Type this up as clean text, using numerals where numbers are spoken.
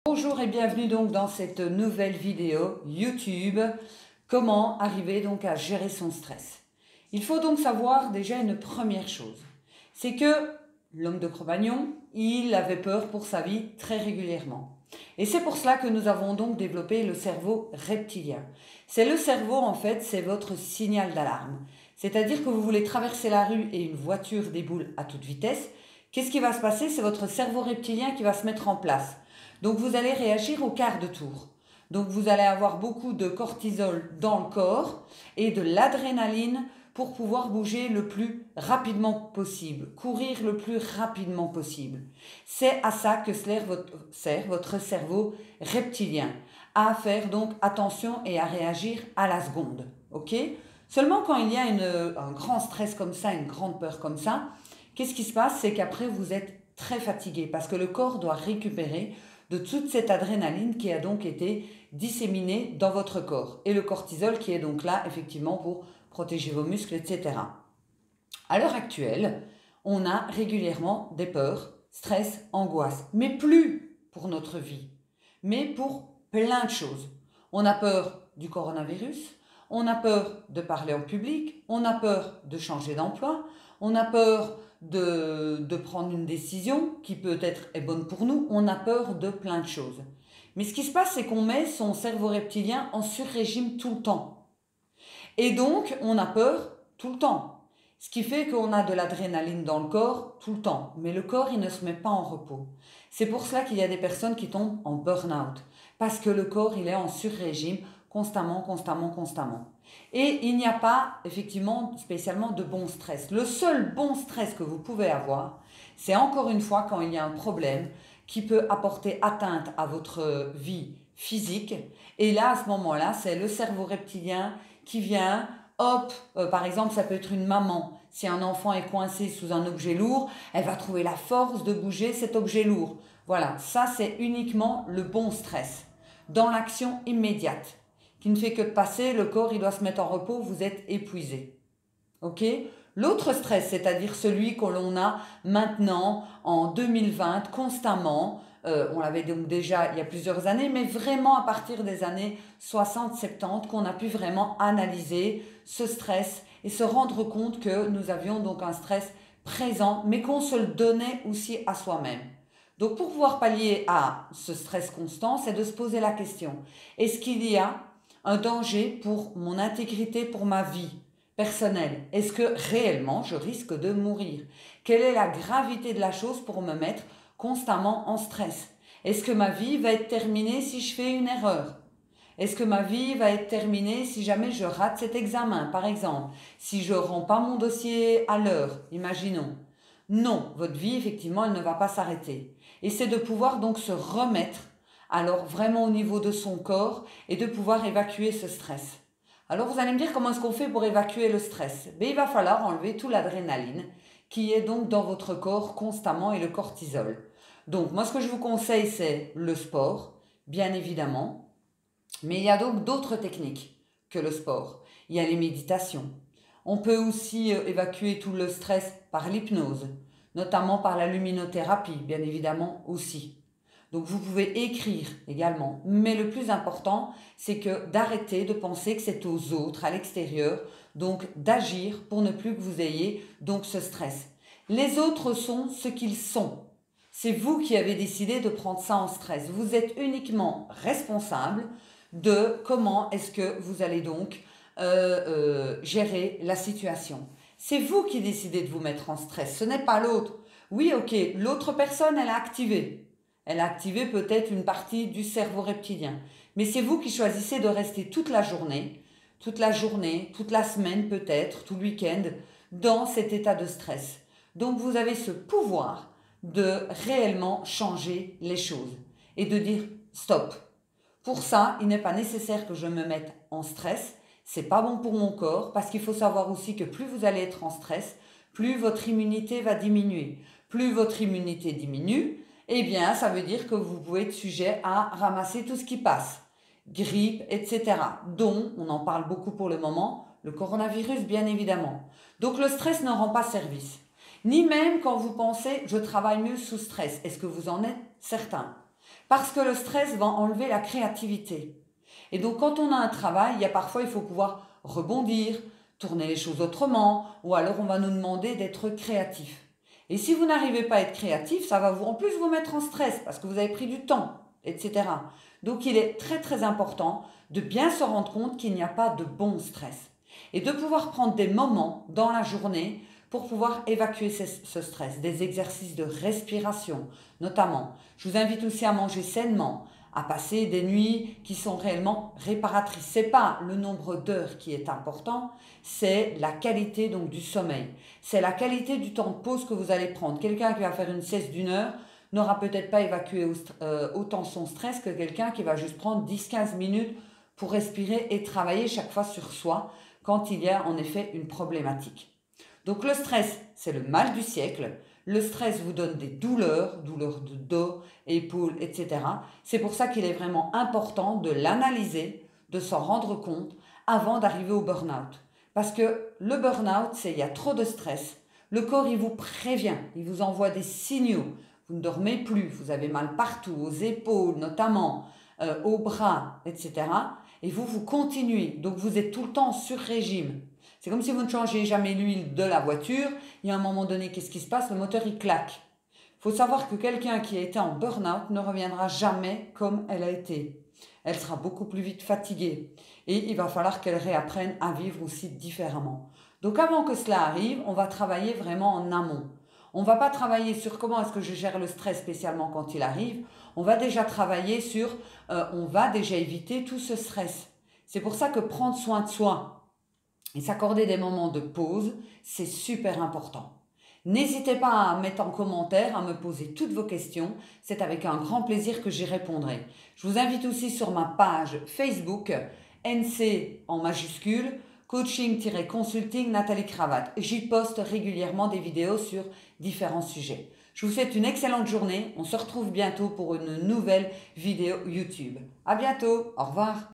Bonjour et bienvenue donc dans cette nouvelle vidéo YouTube, comment arriver donc à gérer son stress. Il faut donc savoir déjà une première chose, c'est que l'homme de Cro-Magnon, il avait peur pour sa vie très régulièrement. Et c'est pour cela que nous avons donc développé le cerveau reptilien. C'est le cerveau en fait, c'est votre signal d'alarme. C'est-à-dire que vous voulez traverser la rue et une voiture déboule à toute vitesse. Qu'est-ce qui va se passer? C'est votre cerveau reptilien qui va se mettre en place. Donc vous allez réagir au quart de tour. Donc vous allez avoir beaucoup de cortisol dans le corps et de l'adrénaline pour pouvoir bouger le plus rapidement possible, courir le plus rapidement possible. C'est à ça que sert votre cerveau reptilien, à faire donc attention et à réagir à la seconde. Ok? Seulement quand il y a un grand stress comme ça, une grande peur comme ça, qu'est-ce qui se passe? C'est qu'après vous êtes très fatigué parce que le corps doit récupérer de toute cette adrénaline qui a donc été disséminée dans votre corps. Et le cortisol qui est donc là, effectivement, pour protéger vos muscles, etc. À l'heure actuelle, on a régulièrement des peurs, stress, angoisse. Mais plus pour notre vie, mais pour plein de choses. On a peur du coronavirus, on a peur de parler en public, on a peur de changer d'emploi, on a peur de prendre une décision qui peut-être est bonne pour nous, on a peur de plein de choses. Mais ce qui se passe, c'est qu'on met son cerveau reptilien en sur-régime tout le temps. Et donc, on a peur tout le temps. Ce qui fait qu'on a de l'adrénaline dans le corps tout le temps. Mais le corps, il ne se met pas en repos. C'est pour cela qu'il y a des personnes qui tombent en burn-out. Parce que le corps, il est en sur-régime constamment. Et il n'y a pas, effectivement, spécialement de bon stress. Le seul bon stress que vous pouvez avoir, c'est encore une fois quand il y a un problème qui peut apporter atteinte à votre vie physique. Et là, à ce moment-là, c'est le cerveau reptilien qui vient, hop, par exemple, ça peut être une maman. Si un enfant est coincé sous un objet lourd, elle va trouver la force de bouger cet objet lourd. Voilà, ça c'est uniquement le bon stress, dans l'action immédiate, qui ne fait que de passer, le corps il doit se mettre en repos, vous êtes épuisé. Ok? L'autre stress, c'est-à-dire celui que l'on a maintenant en 2020 constamment, on l'avait donc déjà il y a plusieurs années, mais vraiment à partir des années 60-70 qu'on a pu vraiment analyser ce stress et se rendre compte que nous avions donc un stress présent, mais qu'on se le donnait aussi à soi-même. Donc pour pouvoir pallier à ce stress constant, c'est de se poser la question, est-ce qu'il y a un danger pour mon intégrité, pour ma vie personnelle? Est-ce que réellement je risque de mourir? Quelle est la gravité de la chose pour me mettre constamment en stress? Est-ce que ma vie va être terminée si je fais une erreur? Est-ce que ma vie va être terminée si jamais je rate cet examen, par exemple? Si je ne rends pas mon dossier à l'heure, imaginons. Non, votre vie, effectivement, elle ne va pas s'arrêter. Et c'est de pouvoir donc se remettre, alors vraiment au niveau de son corps, et de pouvoir évacuer ce stress. Alors vous allez me dire comment est-ce qu'on fait pour évacuer le stress? Il va falloir enlever toute l'adrénaline qui est donc dans votre corps constamment et le cortisol. Donc moi ce que je vous conseille c'est le sport, bien évidemment, mais il y a donc d'autres techniques que le sport. Il y a les méditations. On peut aussi évacuer tout le stress par l'hypnose, notamment par la luminothérapie, bien évidemment aussi. Donc vous pouvez écrire également. Mais le plus important, c'est que d'arrêter de penser que c'est aux autres, à l'extérieur, donc d'agir pour ne plus que vous ayez donc ce stress. Les autres sont ce qu'ils sont. C'est vous qui avez décidé de prendre ça en stress. Vous êtes uniquement responsable de comment est-ce que vous allez donc gérer la situation. C'est vous qui décidez de vous mettre en stress, ce n'est pas l'autre. Oui, ok, l'autre personne, elle a activé. Elle a activé peut-être une partie du cerveau reptilien. Mais c'est vous qui choisissez de rester toute la journée, toute la semaine peut-être, tout le week-end, dans cet état de stress. Donc vous avez ce pouvoir de réellement changer les choses et de dire stop. Pour ça, il n'est pas nécessaire que je me mette en stress. C'est pas bon pour mon corps parce qu'il faut savoir aussi que plus vous allez être en stress, plus votre immunité va diminuer. Plus votre immunité diminue, eh bien, ça veut dire que vous pouvez être sujet à ramasser tout ce qui passe. Grippe, etc. Dont, on en parle beaucoup pour le moment, le coronavirus, bien évidemment. Donc, le stress ne rend pas service. Ni même quand vous pensez « je travaille mieux sous stress ». Est-ce que vous en êtes certain? Parce que le stress va enlever la créativité. Et donc quand on a un travail, il faut pouvoir rebondir, tourner les choses autrement, ou alors on va nous demander d'être créatif. Et si vous n'arrivez pas à être créatif, ça va en plus vous mettre en stress parce que vous avez pris du temps, etc. Donc il est très très important de bien se rendre compte qu'il n'y a pas de bon stress et de pouvoir prendre des moments dans la journée pour pouvoir évacuer ce stress, des exercices de respiration notamment. Je vous invite aussi à manger sainement, à passer des nuits qui sont réellement réparatrices. Ce n'est pas le nombre d'heures qui est important, c'est la qualité donc du sommeil. C'est la qualité du temps de pause que vous allez prendre. Quelqu'un qui va faire une sieste d'1 heure n'aura peut-être pas évacué autant son stress que quelqu'un qui va juste prendre 10-15 minutes pour respirer et travailler chaque fois sur soi quand il y a en effet une problématique. Donc le stress, c'est le mal du siècle. Le stress vous donne des douleurs de dos, épaules, etc. C'est pour ça qu'il est vraiment important de l'analyser, de s'en rendre compte avant d'arriver au burn-out. Parce que le burn-out, c'est il y a trop de stress. Le corps, il vous prévient, il vous envoie des signaux. Vous ne dormez plus, vous avez mal partout, aux épaules notamment, aux bras, etc. Et vous continuez. Donc vous êtes tout le temps sur régime. C'est comme si vous ne changez jamais l'huile de la voiture. Il y a un moment donné, qu'est-ce qui se passe? Le moteur, il claque. Il faut savoir que quelqu'un qui a été en burn-out ne reviendra jamais comme elle a été. Elle sera beaucoup plus vite fatiguée. Et il va falloir qu'elle réapprenne à vivre aussi différemment. Donc avant que cela arrive, on va travailler vraiment en amont. On ne va pas travailler sur comment est-ce que je gère le stress spécialement quand il arrive. On va déjà travailler sur, on va déjà éviter tout ce stress. C'est pour ça que prendre soin de soi et s'accorder des moments de pause, c'est super important. N'hésitez pas à mettre en commentaire, à me poser toutes vos questions. C'est avec un grand plaisir que j'y répondrai. Je vous invite aussi sur ma page Facebook, NC en majuscule, coaching-consulting Nathalie Cravatte. J'y poste régulièrement des vidéos sur différents sujets. Je vous souhaite une excellente journée. On se retrouve bientôt pour une nouvelle vidéo YouTube. À bientôt. Au revoir.